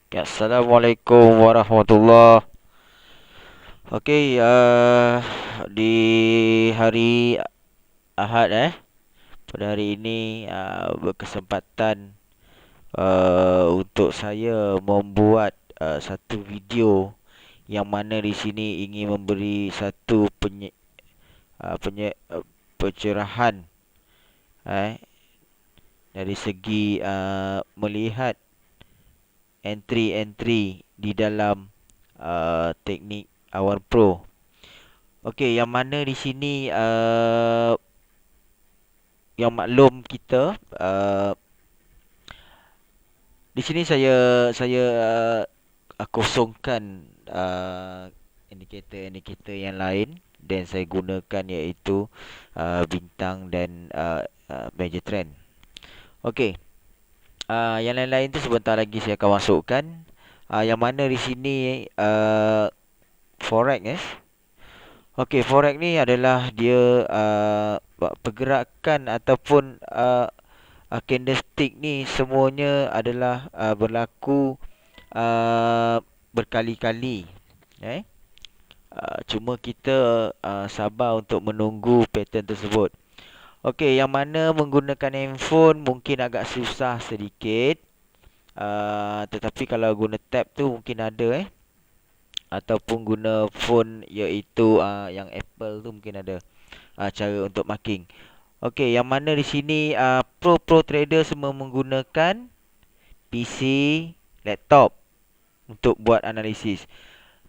Ya, Assalamualaikum warahmatullahi. Okey, di hari Ahad pada hari ini berkesempatan untuk saya membuat satu video yang mana di sini ingin memberi satu pencerahan eh dari segi melihat entry-entry di dalam teknik Awan Pro. Okey, yang mana di sini yang maklum kita di sini saya kosongkan indikator-indikator yang lain dan saya gunakan iaitu bintang dan major trend. Okey, yang lain-lain tu sebentar lagi saya akan masukkan. Yang mana di sini forex Okey, forex ni adalah dia pergerakan ataupun candlestick ni semuanya adalah berlaku berkali-kali. Eh? Cuma kita sabar untuk menunggu pattern tersebut. Okey, yang mana menggunakan handphone mungkin agak susah sedikit. Tetapi kalau guna tab tu mungkin ada ataupun guna phone iaitu yang Apple tu mungkin ada cara untuk marking. Okey, yang mana di sini pro trader semua menggunakan PC, laptop untuk buat analisis.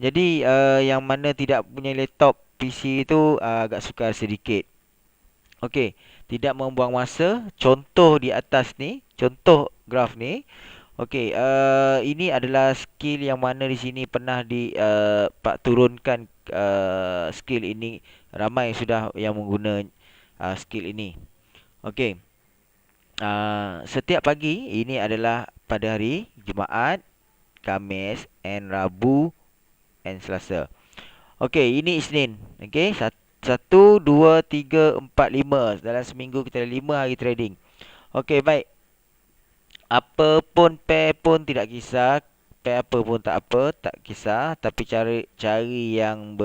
Jadi yang mana tidak punya laptop PC itu agak sukar sedikit. Okey, tidak membuang masa. Contoh di atas ni, contoh graf ni. Okey, ini adalah skill yang mana di sini pernah Pak turunkan skill ini. Ramai sudah yang mengguna skill ini. Okey. Setiap pagi ini adalah pada hari Jumaat, Khamis, and Rabu and Selasa. Okey, ini Isnin. Okey, 1, 2, 3, 4, 5. Dalam seminggu kita ada 5 hari trading. Okey, baik. Apa pun pair pun tidak kisah. Pair apa pun tak apa, tak kisah. Tapi cari yang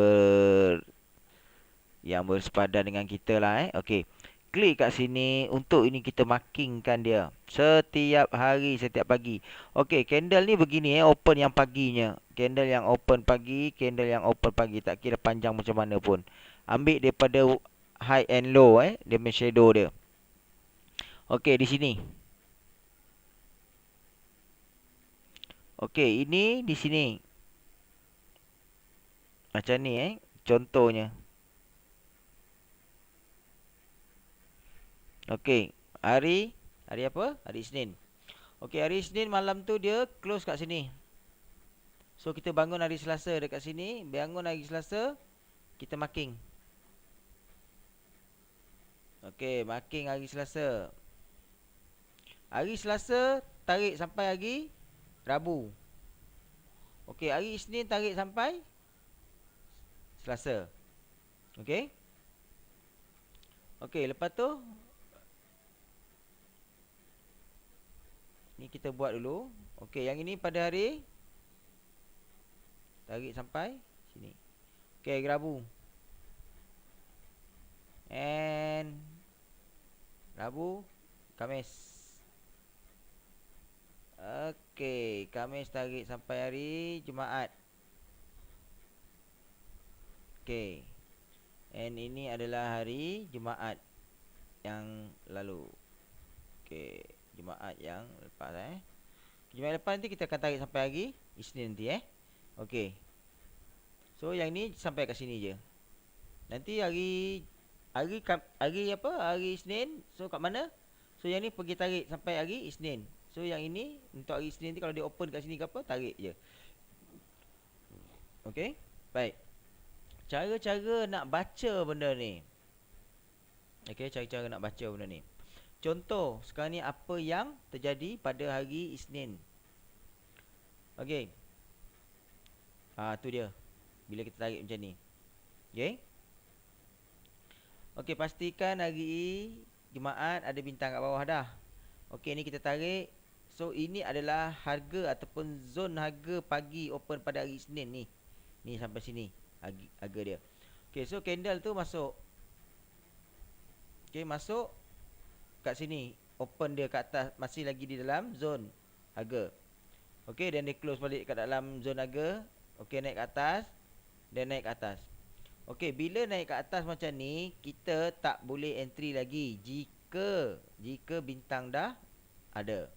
bersepadan dengan kita lah Okey. Klik kat sini. Untuk ini kita markingkan dia. Setiap hari, setiap pagi. Okey, candle ni begini open yang paginya. Candle yang open pagi, candle yang open pagi. Tak kira panjang macam mana pun. Ambil daripada high and low dia punya shadow dia. Okey, di sini. Okey, ini di sini. Macam ni contohnya. Okey, hari apa? Hari Isnin. Okey, hari Isnin malam tu dia close kat sini. So kita bangun hari Selasa dekat sini, bangun hari Selasa, kita marking. Okey, marking hari Selasa. Hari Selasa tarik sampai hari Rabu. Okey, hari Isnin tarik sampai Selasa. Okey? Okey, lepas tu ni kita buat dulu. Okey, yang ini pada hari tarik sampai sini. Okey, hari Rabu. And Rabu, Khamis. Okey, Khamis tarik sampai hari Jumaat. Okey. And ini adalah hari Jumaat yang lalu. Okey, Jumaat yang lepas Jumaat lepas nanti kita akan tarik sampai hari Isnin nanti Okey. So yang ni sampai kat sini je. Nanti hari apa? Hari Isnin. So kat mana? So yang ni pergi tarik sampai hari Isnin. So yang ini untuk hari Isnin nanti kalau dia open kat sini ke apa, tarik je. Okey? Baik. Cara-cara nak baca benda ni. Okey, cara-cara nak baca benda ni. Contoh, sekarang ni apa yang terjadi pada hari Isnin. Okey. Tu dia. Bila kita tarik macam ni. Okey. Okey, pastikan hari Jumaat ada bintang kat bawah dah. Okey, ni kita tarik So ini adalah harga ataupun zon harga pagi open pada hari Isnin ni. Ni sampai sini harga dia. Okey, so candle tu masuk. Okey, masuk kat sini. Open dia kat atas, masih lagi di dalam zon harga. Okey, dan dia close balik kat dalam zon harga. Okey, naik ke atas. Dan naik ke atas. Okey, bila naik ke atas macam ni, kita tak boleh entry lagi jika bintang dah ada.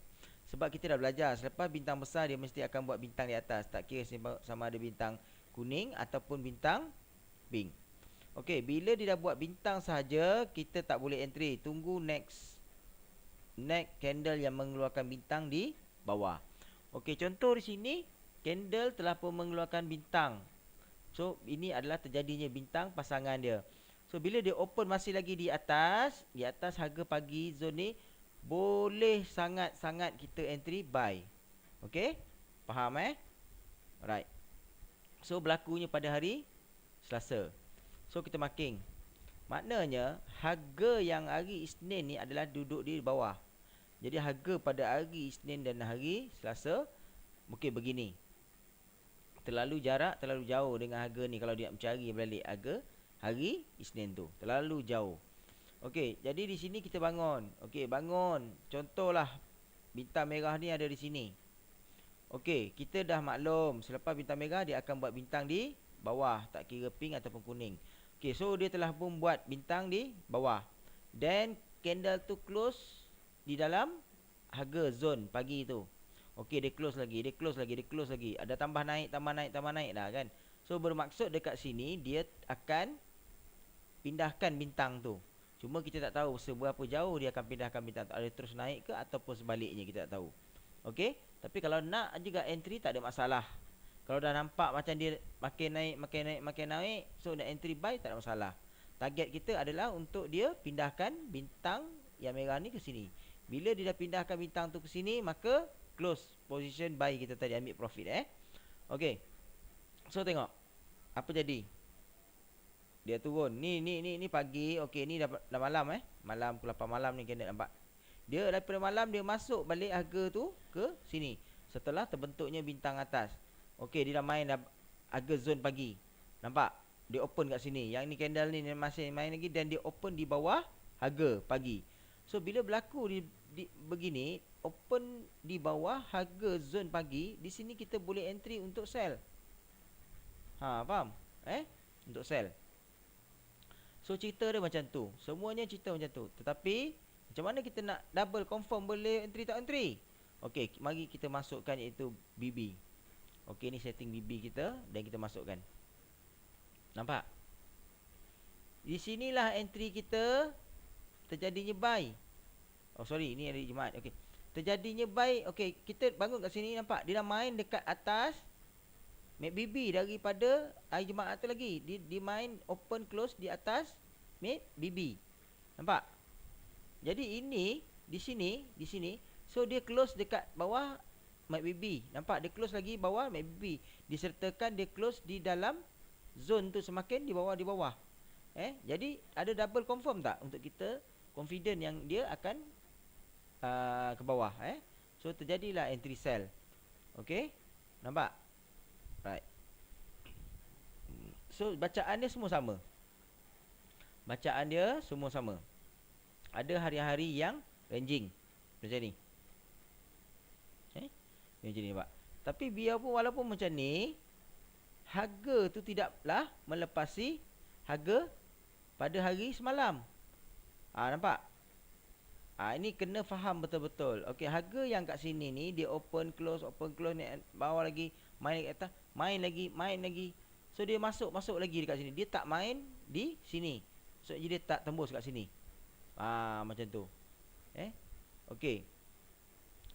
Sebab kita dah belajar, selepas bintang besar dia mesti akan buat bintang di atas. Tak kira sama ada bintang kuning ataupun bintang pink. Okey, bila dia dah buat bintang sahaja, kita tak boleh entry. Tunggu next candle yang mengeluarkan bintang di bawah. Okey, contoh di sini, candle telah pun mengeluarkan bintang. So, ini adalah terjadinya bintang pasangan dia. So, bila dia open masih lagi di atas harga pagi zon ni, boleh sangat-sangat kita entry buy. Okey? Faham Alright. So, berlakunya pada hari Selasa. So, kita marking. Maknanya, harga yang hari Isnin ni adalah duduk di bawah. Jadi, harga pada hari Isnin dan hari Selasa mungkin begini. Terlalu jauh dengan harga ni kalau dia mencari balik harga hari Isnin tu. Terlalu jauh. Okey, jadi di sini kita bangun. Okey, bangun. Contohlah bintang merah ni ada di sini. Okey, kita dah maklum selepas bintang merah dia akan buat bintang di bawah, tak kira pink ataupun kuning. Okey, so dia telah pun buat bintang di bawah. Dan candle tu close di dalam harga zon pagi tu. Okey, dia close lagi. Ada tambah naik dah kan. So bermaksud dekat sini dia akan pindahkan bintang tu. Cuma kita tak tahu seberapa jauh dia akan pindahkan bintang tu. Ada terus naik ke ataupun sebaliknya, kita tak tahu. Okey, tapi kalau nak juga entry tak ada masalah. Kalau dah nampak macam dia makin naik, so nak entry buy tak ada masalah. Target kita adalah untuk dia pindahkan bintang yang merah ni ke sini. Bila dia dah pindahkan bintang tu ke sini, maka close position buy kita tadi, ambil profit Okey. So tengok apa jadi. Dia turun. Ni pagi. Okey, ni dah malam Malam pukul 8 malam ni kena nampak. Dia daripada malam dia masuk balik harga tu ke sini setelah terbentuknya bintang atas. Okey, dia dah main harga zon pagi. Nampak? Dia open kat sini. Yang ni candle ni dia masih main lagi dan dia open di bawah harga pagi. So bila berlaku begini, open di bawah harga zon pagi, di sini kita boleh entry untuk sell. Faham? Untuk sell. So cerita dia macam tu. Semuanya cerita macam tu. Tetapi macam mana kita nak double confirm boleh entry tak entry? Okey, mari kita masukkan iaitu BB. Okey, ni setting BB kita dan kita masukkan. Nampak? Di sinilah entry kita terjadinya buy. Oh sorry, ni hari Jumaat. Okey. Terjadinya buy. Okey, kita bangun kat sini nampak dia dah main dekat atas MACD daripada hari Jumaat tu lagi. Dia main open close di atas MACD. Nampak? Jadi ini di sini, so dia close dekat bawah MACD. Nampak dia close lagi bawah MACD. Disertakan dia close di dalam zone tu semakin di bawah. Jadi ada double confirm tak untuk kita confident yang dia akan ke bawah So terjadilah entry sell. Okey, nampak? Right. So bacaan dia semua sama. Ada hari-hari yang ranging macam ni. Macam ni Pak. Tapi biarpun walaupun macam ni, harga tu tidaklah melepasi harga pada hari semalam. Nampak? Ini kena faham betul-betul. Okey, harga yang kat sini ni dia open close naik bawah lagi, main lagi atas, main lagi. So dia masuk lagi dekat sini. Dia tak main di sini. So dia tak tembus kat sini. Macam tu. Okey.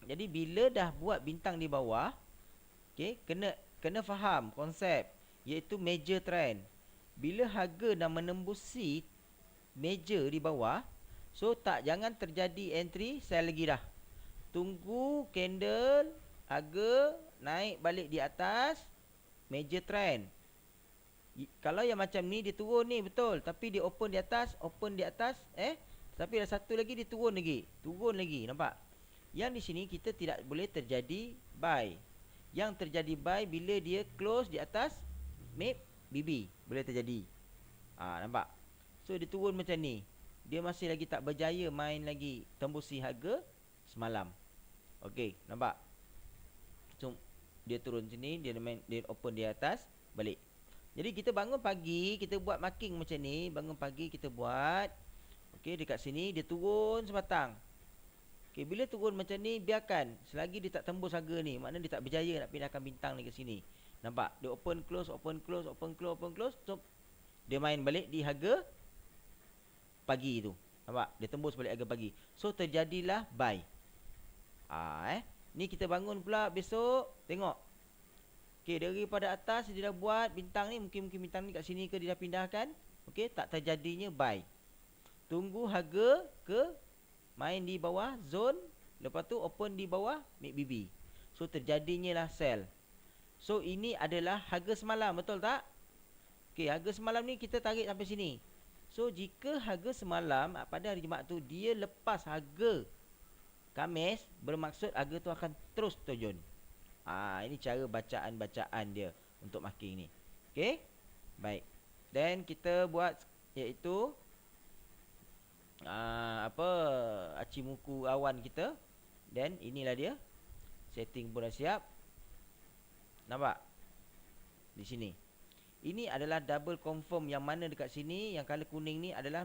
Jadi bila dah buat bintang di bawah, okey, kena faham konsep iaitu major trend. Bila harga dah menembusi major di bawah, so jangan terjadi entry sell lagi dah. Tunggu candle harga naik balik di atas major trend. Kalau yang macam ni dia turun ni betul, tapi dia open di atas, tapi ada satu lagi dia turun lagi, nampak? Yang di sini kita tidak boleh terjadi buy. Yang terjadi buy bila dia close di atas MACD BB, boleh terjadi. Nampak? So dia turun macam ni, dia masih lagi tak berjaya main lagi tembusi harga semalam. Okey, nampak? So dia turun sini, dia open di atas, balik. Jadi kita bangun pagi, kita buat marking macam ni. Bangun pagi kita buat, okey, dekat sini dia turun sebatang. Okey, bila turun macam ni, biarkan. Selagi dia tak tembus harga ni, maknanya dia tak berjaya nak pindahkan bintang ni ke sini. Nampak? Dia open close, open close, open close, open close. So dia main balik di harga pagi tu. Nampak? Dia tembus balik harga pagi. So terjadilah buy. Ni kita bangun pula besok, tengok. Okey, daripada atas dia dah buat bintang ni, mungkin bintang ni kat sini ke dia dah pindahkan. Okey, tak terjadinya buy. Tunggu harga ke main di bawah zone, lepas tu open di bawah MACD. So terjadinya lah sell. So ini adalah harga semalam, betul tak? Okey, harga semalam ni kita tarik sampai sini. So jika harga semalam pada hari Jumaat tu dia lepas harga Khamis, bermaksud harga tu akan terus turun. Ini cara bacaan-bacaan dia untuk marking ni. Okey? Baik. Then kita buat iaitu Achimoku awan kita. Then inilah dia. Setting pun dah siap. Nampak? Di sini. Ini adalah double confirm, yang mana dekat sini yang color kuning ni adalah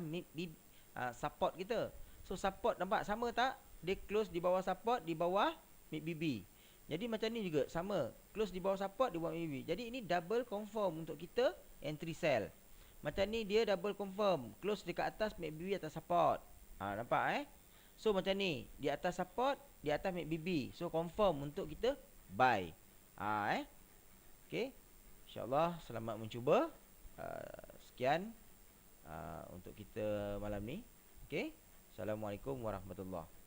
support kita. So support, nampak sama tak? Dia close di bawah support, di bawah MACD. Jadi macam ni juga sama, close di bawah support, di bawah MACD. Jadi ini double confirm untuk kita entry sell. Macam ni dia double confirm, close dekat atas MACD, atas support. Nampak So macam ni, di atas support, di atas MACD. So confirm untuk kita buy. Okey. InsyaAllah selamat mencuba. Sekian untuk kita malam ni. Okey. Assalamualaikum warahmatullahi.